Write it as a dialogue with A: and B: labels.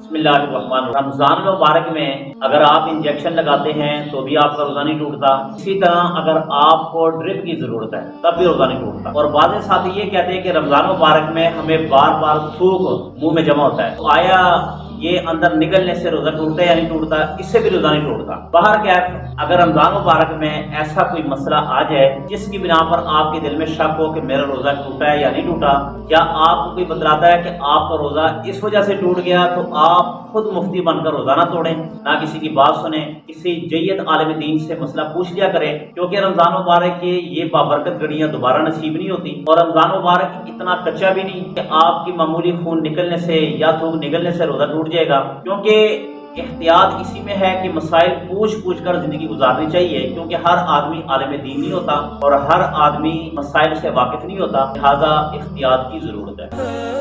A: بسم اللہ الرحمن الرحیم۔ رمضان المبارک میں اگر آپ انجیکشن لگاتے ہیں تو بھی آپ کا روزہ نہیں ٹوٹتا، اسی طرح اگر آپ کو ڈرپ کی ضرورت ہے تب بھی روزہ نہیں ٹوٹتا۔ اور بعض ساتھی یہ کہتے ہیں کہ رمضان مبارک میں ہمیں بار بار تھوک منہ میں جمع ہوتا ہے، تو آیا یہ اندر نگلنے سے روزہ ٹوٹتا ہے یا نہیں ٹوٹتا؟ اس سے بھی روزہ نہیں ٹوٹتا۔ باہر کیف اگر رمضان مبارک میں ایسا کوئی مسئلہ آ جائے جس کی بنا پر آپ کے دل میں شک ہو کہ میرا روزہ ٹوٹا ہے یا نہیں ٹوٹا، یا آپ کو کوئی بتلاتا ہے کہ آپ کا روزہ اس وجہ سے ٹوٹ گیا، تو آپ خود مفتی بن کر روزہ نہ توڑیں، نہ کسی کی بات سنیں، کسی جید عالم دین سے مسئلہ پوچھ لیا کریں، کیونکہ رمضان مبارک کی یہ بابرکت گھڑیاں دوبارہ نصیب نہیں ہوتی، اور رمضان مبارک اتنا کچا بھی نہیں کہ آپ کی معمولی خون نکلنے سے یا تھوک نکلنے سے روزہ ٹوٹ جائے گا۔ کیونکہ احتیاط اسی میں ہے کہ مسائل پوچھ کر زندگی گزارنی چاہیے، کیونکہ ہر آدمی عالم دین نہیں ہوتا اور ہر آدمی مسائل سے واقف نہیں ہوتا، لہذا احتیاط کی ضرورت ہے۔